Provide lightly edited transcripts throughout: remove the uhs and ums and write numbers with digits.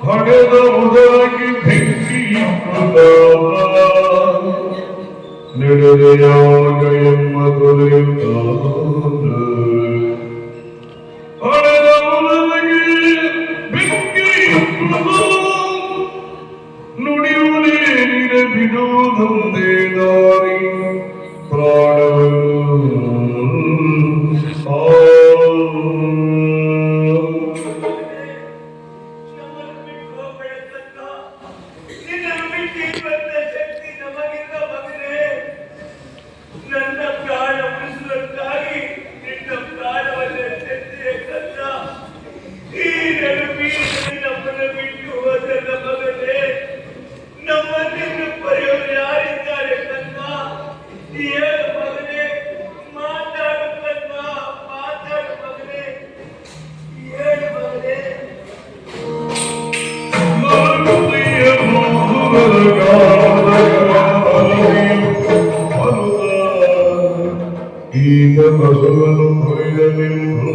ಹೊಡೆದವುದಾಗಿ ಬೆಂಕಿಯ ನಡೆದೆಯಾಗ ಎಂಬ ದೊರೆಯುತ್ತ ಹೊಡೆದವುದಾಗಿ ಬೆಂಕಿಯ ನುಡಿಯುವುದೇ ಬಿಡುವುದೊಂದೇ ದಾರಿ ಪ್ರಾಣವನ್ನು ಈಗ ಬಸವನು ಹೊಯ್ದನೆಂದು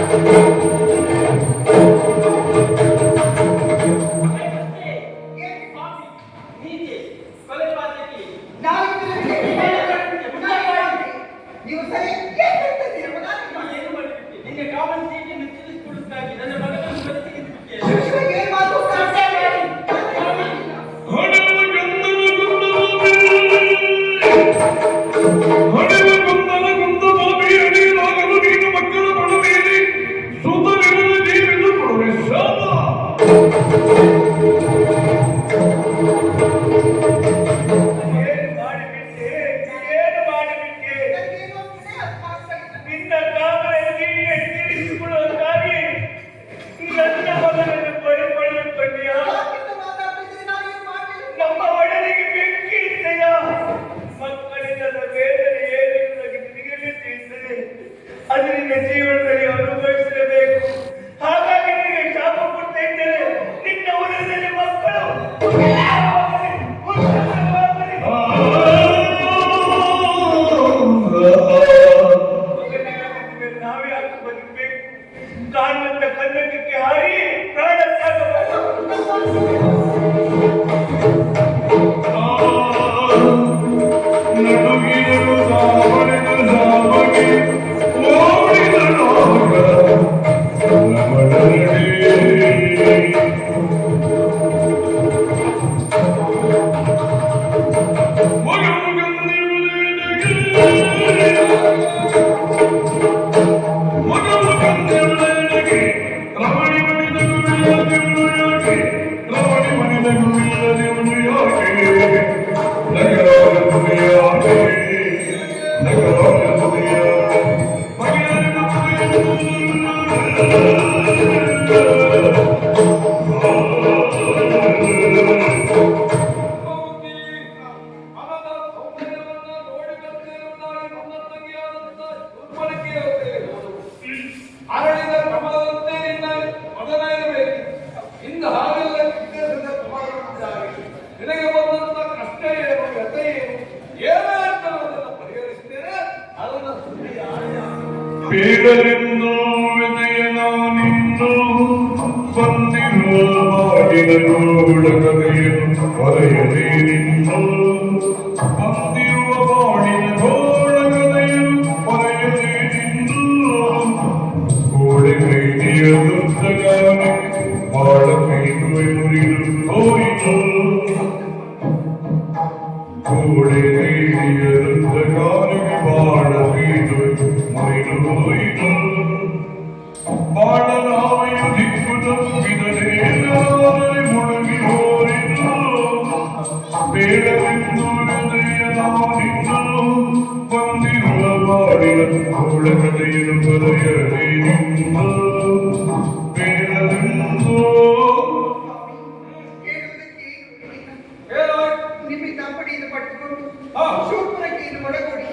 Thank you. ರಾಣಿ ಮನಿದನು ಇಲ್ಲದಿರುವುದು ಯಾಕೆ ನಗರಾದ ದುನಿಯಾಗೆ ನಗರಾದ ದುನಿಯಾ ಮಗಿಲನ್ನು ಅರಳಿದ ಕಮಲದಂತೆ ನಿನ್ನ ಮಗನ ಇರಬೇಕು. ಇಂದು ಹಾಗೆಲ್ಲ ವಿದ್ಯಾರ್ಥಿಗಳ ಪ್ರಮಾಣವಾಗಿ ನಿನಗೆ ಬಂದಂತ ಕಷ್ಟ ಏನು, ವ್ಯಥೆ ಏನು, ಏನೇ ಅಂತ ಅದನ್ನು ಪರಿಹರಿಸ್ತೇನೆ. ಅದನ್ನು ಬೇಡಲೆಂದು ವಿನಯ ನಾನಿನ್ನು ಬಂದಿರುವ ಮಾಡಿದ ಗೂಢ ಕಥೆಯನ್ನು ಹೊರೆಯದೆ ನಿನ್ನು ಬಂದಿರುವ ಮಾಡಿದ ಗೋಳ ಕಥೆಯನ್ನು ಹೊರೆಯದೆ ನಿನ್ನು ಗೋಡೆ ಕೈದಿಯ ದುರ್ಧಗಾನೆ ಬಾಳ ಕೈದುವೆ ಮುರಿದು ಹೋಯಿತು ಗೋಡೆ ಕೈದಿಯ ದುರ್ಧಗಾನೆಗೆ ಬಾಳ ಕೈದುವೆ ಮುರಿದು ಹೋಯಿತು ಬಾಳ ನಾವೆಯು ದಿಕ್ಕು ತಪ್ಪಿದರೆ ಮುಳುಗಿ ಹೋರಿತು ಬೇಡವೆಂದು ಹೃದಯ ನಾನಿನ್ನು ಬಂದಿರುವ ಬಾಡಿನ ಗೋಳ ಕಥೆಯನ್ನು ಬರೆಯದೆ ನಿನ್ನು ಬೇಡವೆಂದು ನಿಮ್ಮಿಂದ ಪಡೆಯನ್ನು ಪಡೆದುಕೊಂಡು ಶೂರ್ಪನಖಿಯನ್ನು ಒಳಗೂಡಿ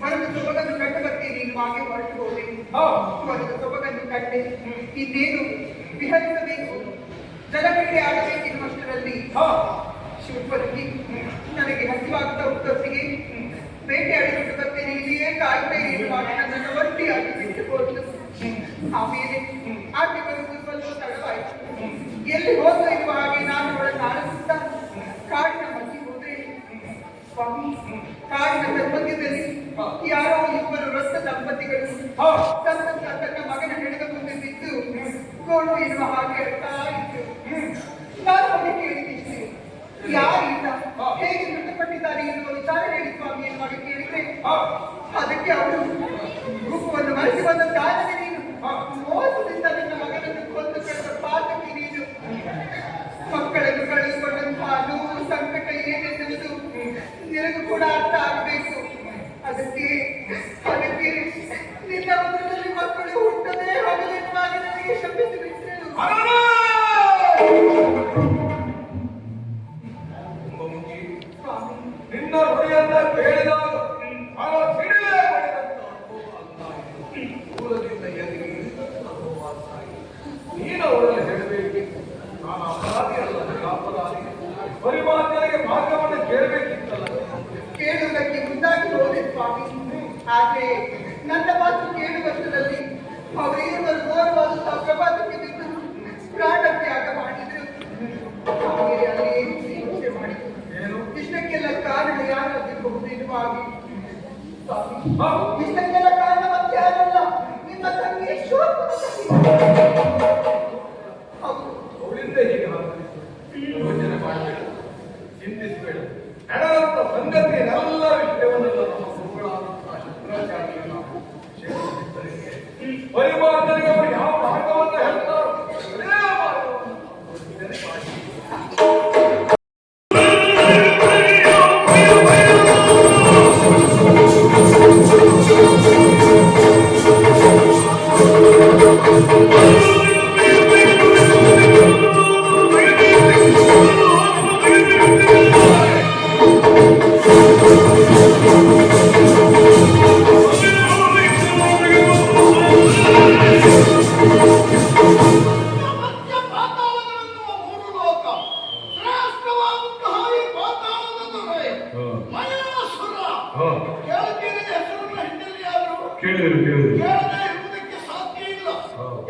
ಮರದ ಸೊಬಗನ್ನು ಕಂಡುಬರ್ತೀನಿ ನೀನು ಹಾಗೆ ಹೊರಟು ಹೋದೆ. ಮರದ ಸೊಬಗನ್ನು ಕಂಡೆ ಇನ್ನೇನು ವಿಹರಿಸಬೇಕು, ಜಲಕ್ರೀಡೆ ಆಡಬೇಕೆನ್ನುವಷ್ಟರಲ್ಲಿ ಶೂರ್ಪನಖಿ ನನಗೆ ಹಸಿವಾಗ್ತಾ ಉತ್ತೊತ್ತಿಗೆ ಬೇಟೆಯಾಡಿಕೊಂಡು ಬರ್ತೇನೆ, ಇಲ್ಲಿಯೇ ಕಾಯ್ತಾ ಏನು ಮಾಡಿ ನನ್ನನ್ನು ಒಟ್ಟಿಯಾಗಿ ಬಿಟ್ಟು ಹೋದ್ಲು. ಆಮೇಲೆ ಆಕೆ ಬರುವುದು ಸ್ವಲ್ಪ ತಡವಾಯಿತು. ಎಲ್ಲಿ ಹೋದ್ಲು ಎನ್ನುವ ಹಾಗೆ ನಾನು ಅವಳನ್ನು ಆಡಿಸುತ್ತಾ ಕಾಡಿನ ಮಧ್ಯೆ ಹೋದೆ. ಸ್ವಾಮಿ, ಕಾಡಿನ ಮಧ್ಯದಲ್ಲಿ ಯಾರೋ ಇಬ್ಬರು ವೃತ್ತ ದಂಪತಿಗಳು ತನ್ನ ಮಗನ ಹೆಣದ ಮುಂದೆ ಬಿದ್ದು ಗೋಳು ಎನ್ನುವ ಹಾಗೆ ಅಳ್ತಾ ಇತ್ತು. ನಾನು ಅವರಿಗೆ ಕೇಳಿದಿಷ್ಟೆ, ಯಾರಿಂದ ಹೇಗೆ ಮೃತಪಟ್ಟಿದ್ದಾರೆ ಎನ್ನುವ ವಿಚಾರ ಹೇಳಿ ಸ್ವಾಮಿ ಎನ್ನುವಾಗ ಕೇಳಿದ್ರೆ ಅದಕ್ಕೆ ಅವರು ರೂಪವನ್ನು ಮರೆಸಿ ಬಂದ ಕಾರಣವೇ ನೀನು ಮೋಸದಿಂದ ನಿನ್ನ ಮಗನನ್ನು ಕೊಂದು ಕಳೆದ ಪಾತಕಿ ನೀನು. ಮಕ್ಕಳನ್ನು ಕಳೆದುಕೊಂಡಂತಹ ನೋವು ಸಂಕಟ ಏನೆನ್ನುವುದು ನಿನಗೂ ಕೂಡ ಅರ್ಥ ಆಗಬೇಕು. ಅದಕ್ಕೆ ನಿನ್ನ ಉದರದಲ್ಲಿ ಮಕ್ಕಳು ಹುಟ್ಟದೇ ಹೋಗಲೆನ್ನುವಾಗ ನನಗೆ ಶಪಿಸಿ ಬಿಟ್ಟರು. ನಿನ್ನ ಹೊಡೆಯನ್ನ ಕೇಳಿದಾಗ ಸಿಡಿಲೇ ಮೂಲದಿಂದ ಎದುರಿಗೆ ನೀನು ಅವರಲ್ಲಿ ಹೇಳಬೇಕಿತ್ತು, ನಾನು ಅಪರಾಧಿ ಅಲ್ಲ, ಅಪರಾಧಿ ಪರಿಮಾತ್ಯನಿಗೆ ಮಾರ್ಗವನ್ನು ಕೇಳಬೇಕಿತ್ತಲ್ಲ. ಕೇಳುವುದಕ್ಕೆ ಮುಂದಾಗಿ ಹೋದೆ ಸ್ವಾಮಿ. ಆದರೆ ನನ್ನ ಮಾತು ಕೇಳುವಷ್ಟರಲ್ಲಿ ಅವರೇವರು ಘೋರವಾದ ಪ್ರಪಾತಕ್ಕೆ ಬಿದ್ದು ಪ್ರಾಣ ತ್ಯಾಗ ಮಾಡಿದ್ರು. ಅಲ್ಲಿ ಯೋಚನೆ ಮಾಡಿದ್ರು, ಇಷ್ಟಕ್ಕೆಲ್ಲ ಕಾರಣ ಯಾರಾಗಿರಬಹುದು ಎನ್ನುವ ಹಾಗೆ. ಇಷ್ಟಕ್ಕೆಲ್ಲ ಕಾರಣ ಮತ್ತೆ ಯಾರಲ್ಲ, ನಿಮ್ಮ ತಂಗಿ ಹೌದು. ಅವಳಿಂದ ಹೀಗೆ ಯೋಚನೆ ಮಾಡಬೇಡ, ಚಿಂತಿಸಬೇಡ. ನಡೆದಂತ ಸಂಗತಿಯನ್ನೆಲ್ಲ ವಿಷಯವನ್ನೆಲ್ಲ ನಮ್ಮ ಗುರುಗಳಾದಂತಹ ಶಂಕರಾಚಾರ್ಯರು ನಾವು ಪರಿಮಾರ್ಜನೆಗೆ ಅವರು ಯಾವ ಮಾರ್ಗವನ್ನು ಹೇಳ್ತಾರೋ ಅದೇ ಮಾರ್ಗವನ್ನು ಇದನ್ನೇ ಮಾಡಿ.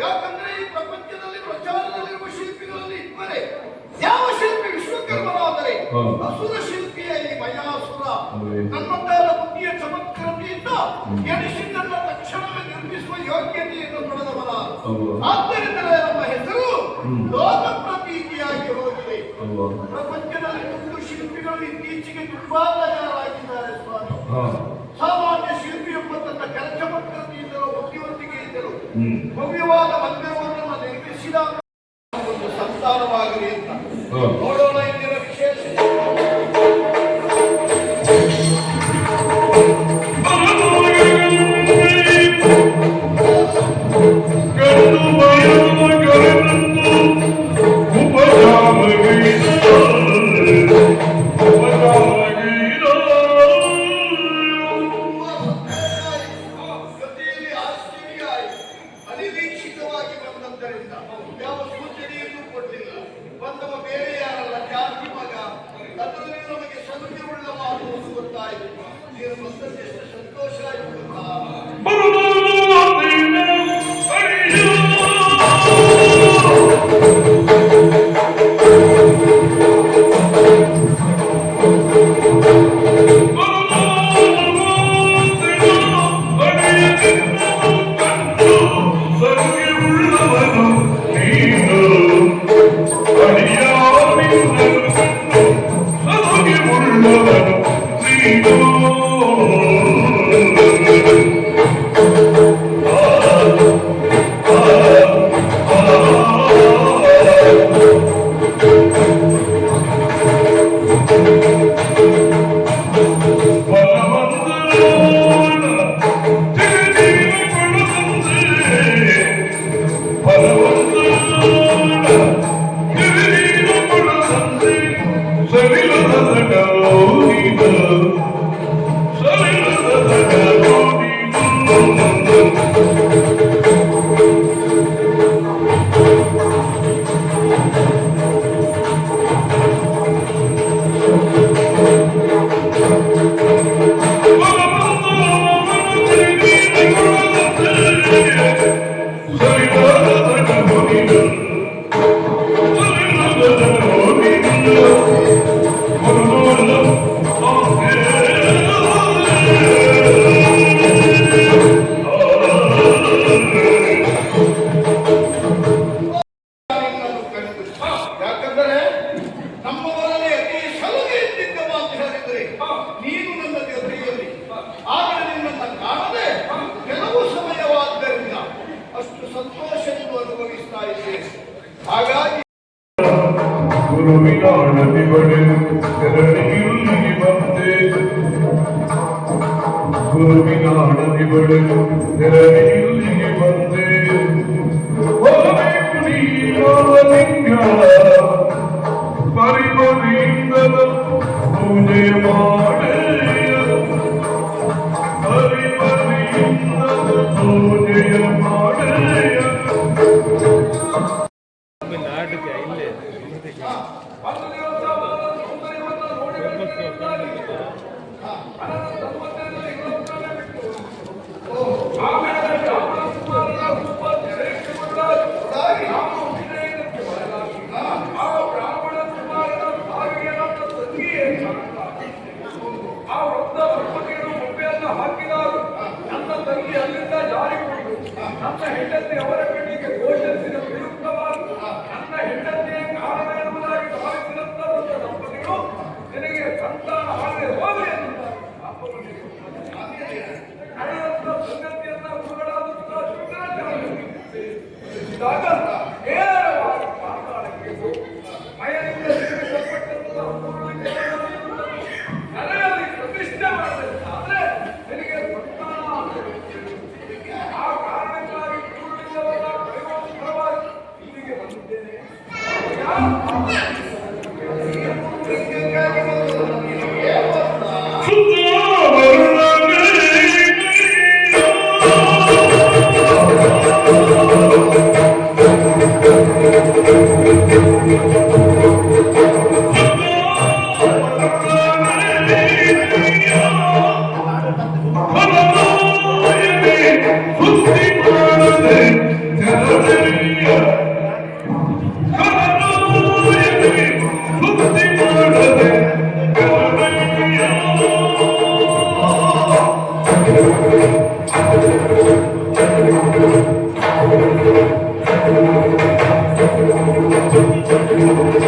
ಯಾಕಂದ್ರೆ ಈ ಪ್ರಪಂಚದಲ್ಲಿ ಪ್ರಚಾರದಲ್ಲಿರುವ ಶಿಲ್ಪಿಗಳಲ್ಲಿ ಇಬ್ಬರೇ. ಯಾವ ಶಿಲ್ಪಿ ವಿಶ್ವಕರ್ಮನಾದರೆ ಅಸುರ ಶಿಲ್ಪಿಯ ಈ ಮಯಾಸುರ ನನ್ನದ್ದಾದ ಬುದ್ಧಿಯ ಚಮತ್ಕಾರತೆಯಿಂದ ಎಣಿಸಿ ನನ್ನ ತಕ್ಷಣವೇ ನಿರ್ಮಿಸುವ ಯೋಗ್ಯತೆಯನ್ನು ಪಡೆದವನ. ಆದ್ದರಿಂದಲೇ ನಮ್ಮ ಹೆಸರು ಲೋಕ ಪ್ರತೀತಿಯಾಗಿ ಹೋಗಿದೆ. ಪ್ರಪಂಚದಲ್ಲಿ ತುಂಬ ಶಿಲ್ಪಿಗಳು ಇತ್ತೀಚೆಗೆ ತುಂಬಾ ತಯಾರಾಗಿದ್ದಾರೆ ಸ್ವಾಮಿ. ಸಾಮಾನ್ಯ ಶಿಲ್ಪಿಯೊಬ್ಬ ತನ್ನ ಕೆಲಸಮಕ್ಕರತೆಯಿಂದಲೂ ಬುದ್ಧಿವಂತಿಕೆಯಿಂದಲೂ ಭವ್ಯವಾದ ಮಂದಿರವನ್ನು ನಿರ್ಮಿಸಿದ ಒಂದು ಸಂತ ಸಂತಾನವಾಗಲಿ ಅಂತ ಹಾ. ನೋಡೋಣ ಇಂದಿನ ವಿಶೇಷ. ಜೊತೆಯಲ್ಲಿ ಆಶ್ಚರ್ಯಾಯಿ ಅನಿರೀಕ್ಷಿತವಾಗಿ ಬಂದದ್ದರಿಂದ ಯಾವ ಸೂಚನೆಯನ್ನು ಕೊಟ್ಟಿಲ್ಲ. ಬಂದವ ಬೇರೆ ಯಾರಲ್ಲ, ಜಾತಿ ಮಗ. ಅದರಲ್ಲಿ ನಮಗೆ ಸಂಖ್ಯೆಯುಳ್ಳ ಮಾತು ಗೊತ್ತಾಯಿತು. ನೀನು ಬಂದದ್ದು ಎಷ್ಟು ಸಂತೋಷ ಆಯಿತು ಗೊತ್ತಾ? ಯಾಕಂದರೆ ನಮ್ಮವರಲ್ಲಿ ಅತಿ ಸಲಹೆ ಇದ್ದಿದ್ದವ ಅಂತ ಹೇಳಿದ್ರೆ ನೀನು ನನ್ನ ಜೊತೆಯಲ್ಲಿ ಆದರೆ ನಿನ್ನನ್ನು ಕಾಣದೆ ಕೆಲವು ಸಮಯವಾದ್ದರಿಂದ ಅಷ್ಟು ಸಂತೋಷವನ್ನು ಅನುಭವಿಸ್ತಾ ಇದ್ದೇನೆ. ಹಾಗಾಗಿ ಗುರುವಿನಾಣದಿ ಬಡೆದು ತೆರಳಿಗಿಲ್ಲಿಗೆ ಬಂದೆ. ಗುರುವಿನಾಣದಿ ಬಡೆದು ತೆರಳಿಗಿಲ್ಲಿಗೆ ಬಂದೆ. ಹೋಗಬೇಕು ನೀರಾಲಿಂಗ ಪರಿಮರಿಯಿಂದದ ಪೂಜೆ ಮಾಡೆಯ. ಪರಿಮರಿಯಿಂದದ ಪೂಜೆಯ ಮಾಡೆಯ. ಒಂದು ದಿವಸ ಸೌಂದರ್ಯವನ್ನು ನೋಡಿ ಆಮೇಲೆ ರಾಮನ ಕುಮಾರನ ರೂಪ ಶ್ರೇಷ್ಠಗೊಂಡಾಗಿ ರಾಮ ವಿನಯಕ್ಕೆ ಬದಲಾಗಿ ಆ ಬ್ರಾಹ್ಮಣ ಕುಮಾರನ ಸಾವಿಗೆ ನಮ್ಮ ತಂಗಿಯೇ ಆ ವೃದ್ಧ ದಂಪತಿಗಳು ಮೊಬ್ಬೆಯನ್ನು ಹಾಕಿದಾಗ ನನ್ನ ತಂಗಿ ಅಲ್ಲಿಂದ ಜಾರಿಕೊಂಡು ನನ್ನ ಹೆಂಡತಿ ಅವರ ಕಣ್ಣಿಗೆ ಘೋಷಿಸಿದ ವಿರುದ್ಧವಾಗಿ ನನ್ನ ಹೆಂಡತಿಯ ಕಾರಣ ಎನ್ನುವುದಾಗಿ ಭಾವಿಸಿದಂತ ವೃದ್ಧ ದಂಪತಿಗಳು ನಿನಗೆ ಸಂತಾನ ಆಗದೆ ಹೋಗಲಿ ಎನ್ನುತ್ತಾರೆ. ನಡೆದಂತ ಸಂಗತಿಯನ್ನ ಗುರುಗಳಾದಂತಹ ಶುಕ್ರಾಚಾರ್ಯರಿಗೆ ತಿಳಿಸಿದಾಗ ನೇರವಾಗಿ ಪಾತಾಳಕ್ಕೆ ಹೋಗಿ ಮಯದಿಂದ ನಿರ್ಮಿಸಲ್ಪಟ್ಟಂತಹ ನನಗಾಗಿ ಪ್ರತಿಷ್ಠೆ ಮಾಡಬೇಕಾದ್ರೆ ನಿನಗೆ ಸಂತಾನ ಆಗಬೇಕು. ಆ ಕಾರಣಕ್ಕಾಗಿ ಗುರುವಿಲ್ಲವನ್ನ ಪ್ರಯೋಜನವಾಗಿ ಇಲ್ಲಿಗೆ ಬಂದಿದ್ದೇನೆ.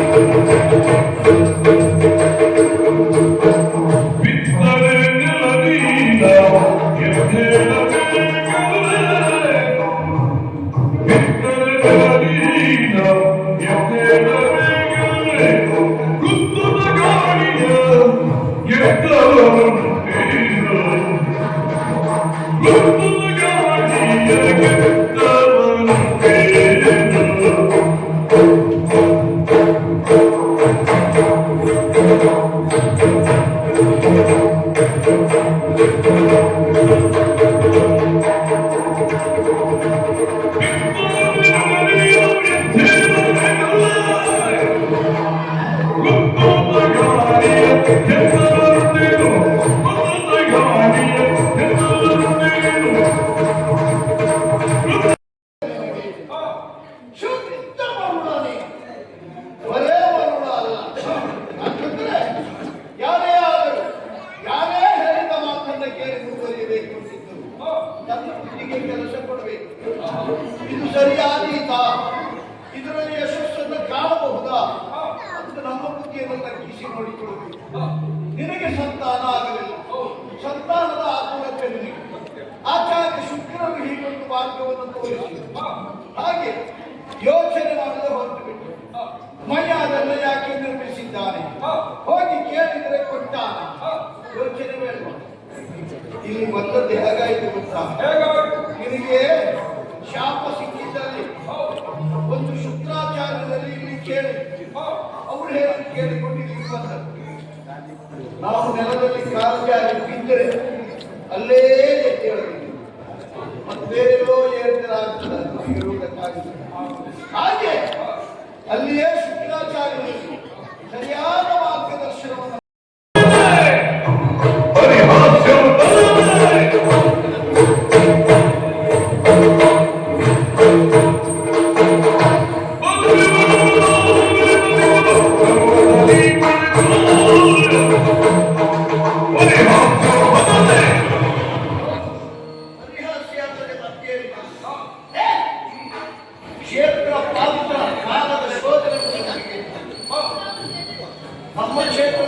Thank you. ನೀನು ತಗ್ಗಿಸಿ ನೋಡಿಕೊಳ್ಳಬೇಕು. ನಿನಗೆ ಸಂತಾನ ಆಗಲಿಲ್ಲ, ಸಂತಾನದ ಆತುರತೆ ನಿನಗೆ. ಆಚಾರ್ಯ ಶುಕ್ರನು ಹೀಗೊಂದು ಮಾರ್ಗವನ್ನು ತೋರಿಸಿ ಹಾಗೆ ಯೋಚನೆ ಮಾಡದೆ ಹೊರಟು ಬಿಟ್ಟು ಮೈ ಅದನ್ನು ಯಾಕೆ ನಿರ್ಮಿಸಿದ್ದಾನೆ, ಹೋಗಿ ಕೇಳಿದರೆ ಕೊಟ್ಟಾನ. ಯೋಚನೆ ಬೇಡ. ಇಲ್ಲಿ ಬಂದದ್ದು ಹೇಗಾಯಿತು ಗೊತ್ತಾ? ನಿನಗೆ ಶಾಪ ಸಿಕ್ಕಿದ್ದಲ್ಲಿ ಒಂದು ಶುಕ್ರಾಚಾರ್ಯದಲ್ಲಿ ಇಲ್ಲಿ ಕೇಳಿ ಅವರು ಹೇಳಿ ಕೇಳಿಕೊಂಡು ಇಲ್ಲಿ ಬಂದರು. ನಾವು ನೆಲದಲ್ಲಿ ಕಾಲು ಜಾರಿ ಬಿದ್ದರೆ ಅಲ್ಲೇ ಎದ್ದೇಳಬೇಕು, ಮತ್ತೇನೋ ಏರ್ತಿರಾಗ್ತದೆ. ಹಾಗೆ ಅಲ್ಲಿಯೇ ಶುಕ್ರಾಚಾರ್ಯರು ಸರಿಯಾದ ಮಾರ್ಗದರ್ಶನವನ್ನು ಕ್ಷೇತ್ರ ಪಾತ್ರ ಕಾಲದ ಶೋಧನೆ ನಮ್ಮ ಕ್ಷೇತ್ರ